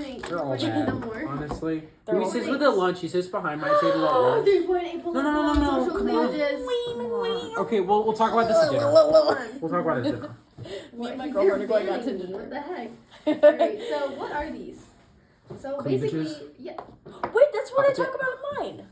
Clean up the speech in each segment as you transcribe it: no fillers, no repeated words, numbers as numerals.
3.8. They're all No bad, more. honestly. They're He all sits bad. with at lunch. He sits behind my table at lunch. 3.8 political No, social come on. cleavages. Okay, we'll talk about this at dinner. We'll talk about it at dinner. Me and my You're girlfriend are going out to banning me. dinner. What the heck? Alright, so what are these? So basically, Cleavages? yeah, Wait, that's what I Opposite. talk about in mine.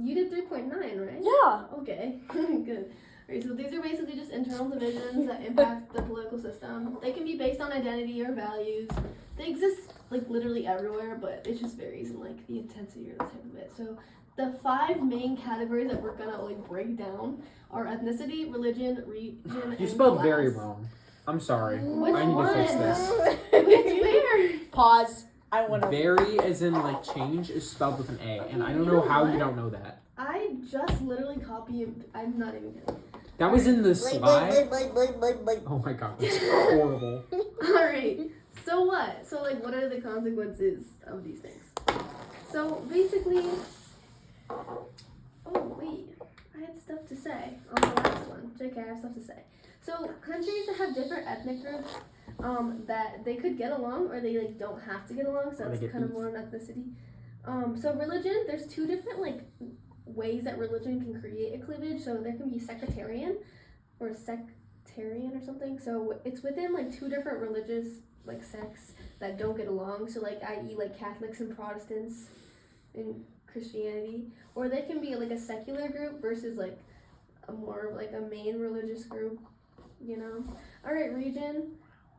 you did 3.9, right? Yeah. Okay, good. Alright, so these are basically just internal divisions that impact the political system. They can be based on identity or values. They exist like literally everywhere, but it just varies in like the intensity or the type of it. So the 5 main categories that we're gonna like break down are ethnicity, religion, region, You and spelled class. very wrong. I'm sorry. Which I need to fix one? this. It's where? Pause. I want to. Very, as in like change, is spelled with an A, and I don't know how you don't know that. I just literally copied. I'm not even kidding. That was in the slide. Like. Oh my god, that's horrible. Alright, so what? So, like, what are the consequences of these things? So, basically. Oh, wait. I had stuff to say on the last one. JK, I have stuff to say. So, countries that have different ethnic groups, that they could get along or they, like, don't have to get along, so Or they it's get kind of beef. more on ethnicity. So, religion, there's 2 different, like, ways that religion can create a cleavage. So, there can be sectarian or something. So it's within like 2 different religious like sects that don't get along. So like i.e. like Catholics and Protestants in Christianity, or they can be like a secular group versus like a more of, like a main religious group, you know. All right, region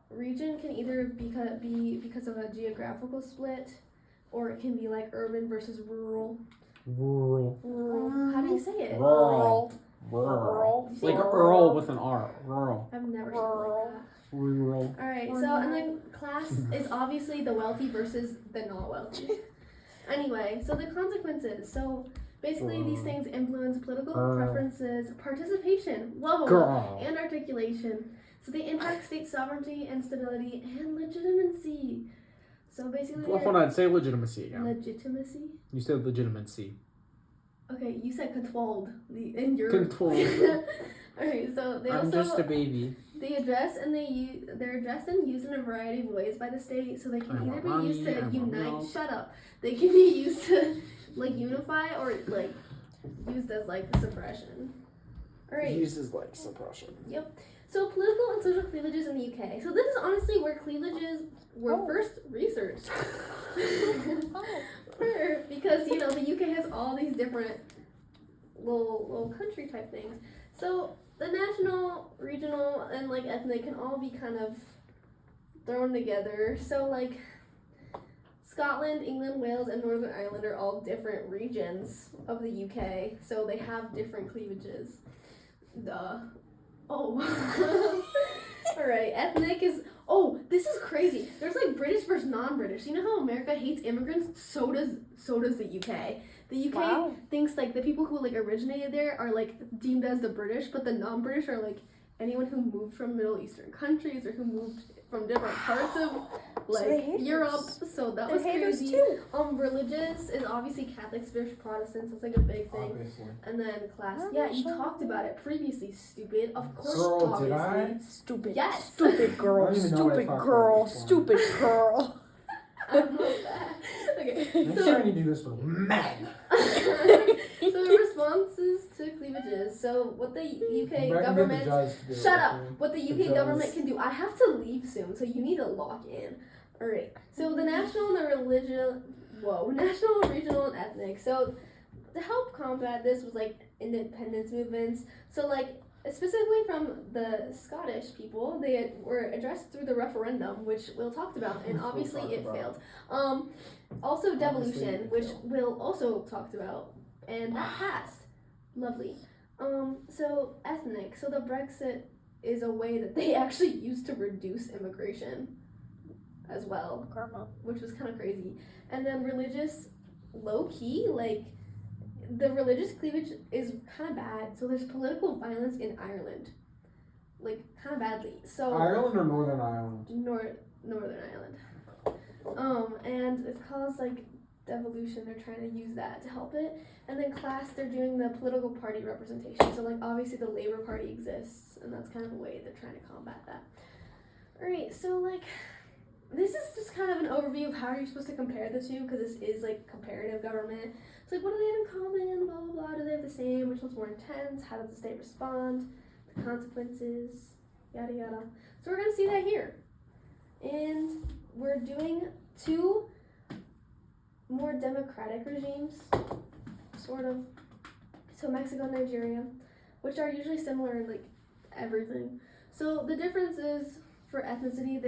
can either be because of a geographical split, or it can be like urban versus rural. Rural. How do you say it? Rural. Rural. Did you say Like rural? Earl with an R. Rural. I've never said it like that. Rural. Alright, so and then class is obviously the wealthy versus the not wealthy. Anyway, so the consequences. So basically these things influence political preferences, participation, Girl. and articulation. So they impact state sovereignty and stability and legitimacy. So basically Well, hold on, say legitimacy again. legitimacy. You said legitimacy. Okay, you said controlled in your Controlled. Alright, so they I'm also just a baby. they're addressed and used in a variety of ways by the state, so they can I either want be mommy, used to I want unite. milk. Shut up. They can be used to like unify or like used as like suppression. All right. Uses like suppression. Yep. So political and social cleavages in the UK. So this is honestly where cleavages were first researched. Because you know the UK has all these different little country type things. So the national, regional, and like ethnic can all be kind of thrown together. So like Scotland, England, Wales, and Northern Ireland are all different regions of the UK. So they have different cleavages. Duh. Oh. Alright, ethnic is. Oh, this is crazy. There's like British versus non-British. You know how America hates immigrants? So does the UK. The UK thinks like the people who like originated there are like deemed as the British, but the non-British are like anyone who moved from Middle Eastern countries or who moved from different parts of like Europe. So that was crazy. Too. Religious is obviously Catholics versus Protestants. That's like a big thing. Obviously. And then class. Yeah, you talked about it previously, stupid. Of course, Girl, did obviously. I? Stupid. Yes. Stupid girl. I don't even know what I Stupid talked girl. about this one. Stupid girl. I don't know that. Okay, Next so, time you do this with men. so the responses to cleavages. So what the UK government. Shut up. What the UK judge. government can do. I have to leave soon, so you need to lock in. All right. So the national and the national, regional, and ethnic. So to help combat this was like independence movements. So like specifically from the Scottish people, they were addressed through the referendum, which Will talked about, and obviously it failed. Also devolution, which Will also talked about, and that passed. Lovely. So ethnic. So the Brexit is a way that they actually used to reduce immigration as well, Karma. which was kind of crazy. And then religious, low key, like the religious cleavage is kind of bad. So there's political violence in Ireland, like kind of badly. So Ireland or Northern Ireland? Northern Ireland. And it's caused like devolution. They're trying to use that to help it. And then class, they're doing the political party representation. So like obviously the Labour Party exists, and that's kind of a way they're trying to combat that. All right, so like this is just kind of an overview of how you're supposed to compare the two, because this is like comparative government. It's like, what do they have in common? Blah, blah, blah. Do they have the same? Which one's more intense? How does the state respond? The consequences, yada, yada. So we're going to see that here. And we're doing two more democratic regimes, sort of. So Mexico and Nigeria, which are usually similar in like everything. So the difference is, for ethnicity,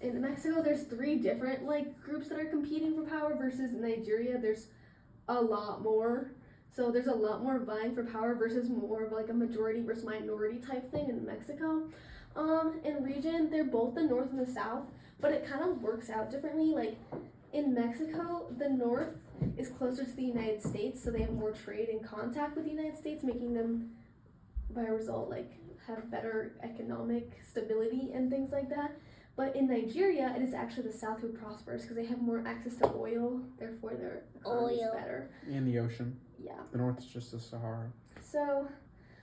in Mexico there's 3 different like groups that are competing for power, versus in Nigeria there's a lot more. So there's a lot more vying for power versus more of like a majority versus minority type thing in Mexico. In region, they're both the north and the south, but it kind of works out differently. Like in Mexico, the north is closer to the United States, so they have more trade and contact with the United States, making them, by result, like have better economic stability and things like that. But in Nigeria, it is actually the south who prospers because they have more access to oil, therefore their economy is better. And the ocean. Yeah. The north is just the Sahara. So,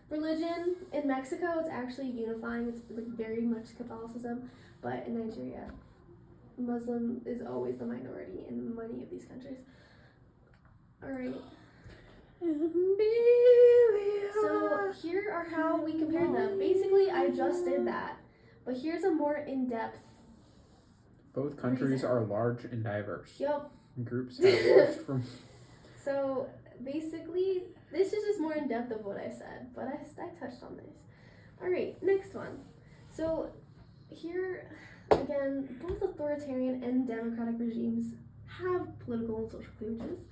religion in Mexico, it's actually unifying. It's like very much Catholicism, but in Nigeria, Muslim is always the minority in many of these countries. All right. So here are how we compare them. Basically, I just did that, but here's a more in-depth. Both countries are large and diverse. Yup. Groups diverse from. So basically, this is just more in-depth of what I said, but I touched on this. All right, next one. So here, again, both authoritarian and democratic regimes have political and social cleavages,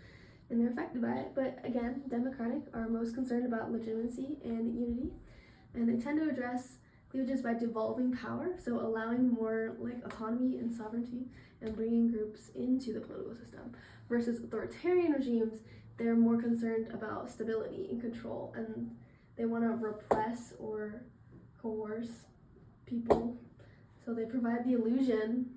and they're affected by it. But again, democratic are most concerned about legitimacy and unity, and they tend to address cleavages by devolving power, so allowing more like autonomy and sovereignty and bringing groups into the political system. Versus authoritarian regimes, they're more concerned about stability and control, and they want to repress or coerce people. So they provide the illusion,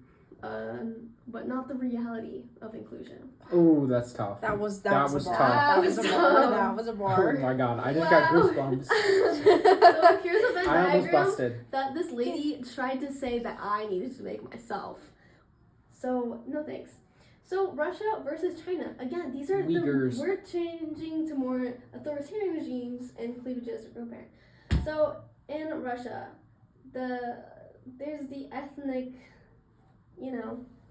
but not the reality of inclusion. Oh, that's tough. That was tough. That was a tough. bar. That was a Oh bar. my god, I just got goosebumps. So here's a Venn I almost diagram busted. that this lady tried to say that I needed to make myself. So no thanks. So Russia versus China. Again, these are Uyghurs. we're changing to more authoritarian regimes and cleavages are apparent. So in Russia, there's the ethnic,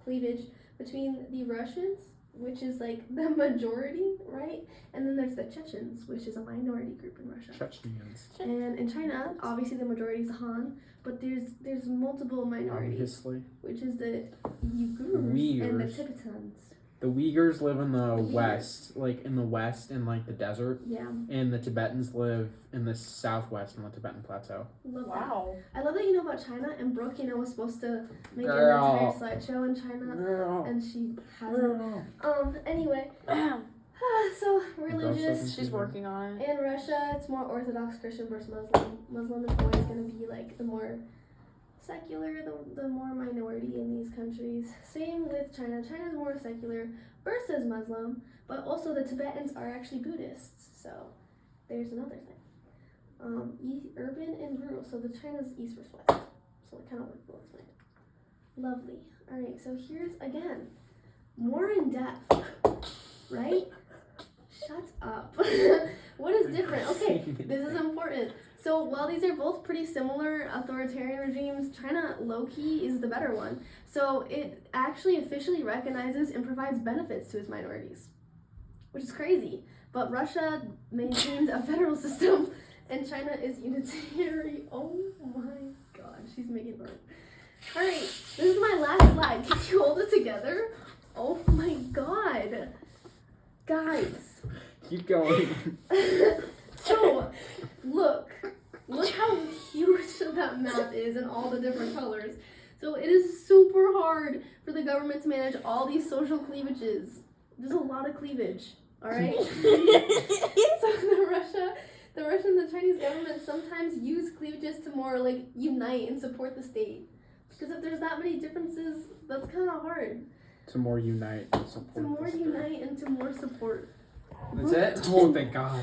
cleavage between the Russians, which is like the majority, right? And then there's the Chechens, which is a minority group in Russia. Chechens. And in China, obviously the majority is Han, but there's multiple minorities, Obviously. which is the Uyghurs and the Uyghurs. Tibetans. The Uyghurs live in the Uyghurs. west, in like the desert, Yeah, and the Tibetans live in the southwest in the Tibetan Plateau. love Wow. that. I love that you know about China. And Brooke, was supposed to make Girl. an entire slideshow in China, Girl. and she hasn't. Anyway, so religious. She's working on it. In Russia, it's more Orthodox Christian versus Muslim. Muslim is always going to be like the more secular, the more minority in these countries. Same with China. China's more secular versus Muslim, but also the Tibetans are actually Buddhists. So there's another thing. Urban and rural. So the China's east versus west. So it kind of works both ways. Lovely. All right. So here's again more in depth, right? Shut up. What is different? Okay, this is important. So while these are both pretty similar authoritarian regimes, China low-key is the better one. So it actually officially recognizes and provides benefits to its minorities, which is crazy. But Russia maintains a federal system, and China is unitary. Oh my god, she's making it work. All right, this is my last slide. Can you hold it together? Oh my god. Guys. Keep going. So, look how huge that map is and all the different colors. So it is super hard for the government to manage all these social cleavages. There's a lot of cleavage, all right? So the Russian and the Chinese government sometimes use cleavages to more like unite and support the state. Because if there's that many differences, that's kind of hard. To more unite and support. To more unite and to more support. That's it? Oh, thank God.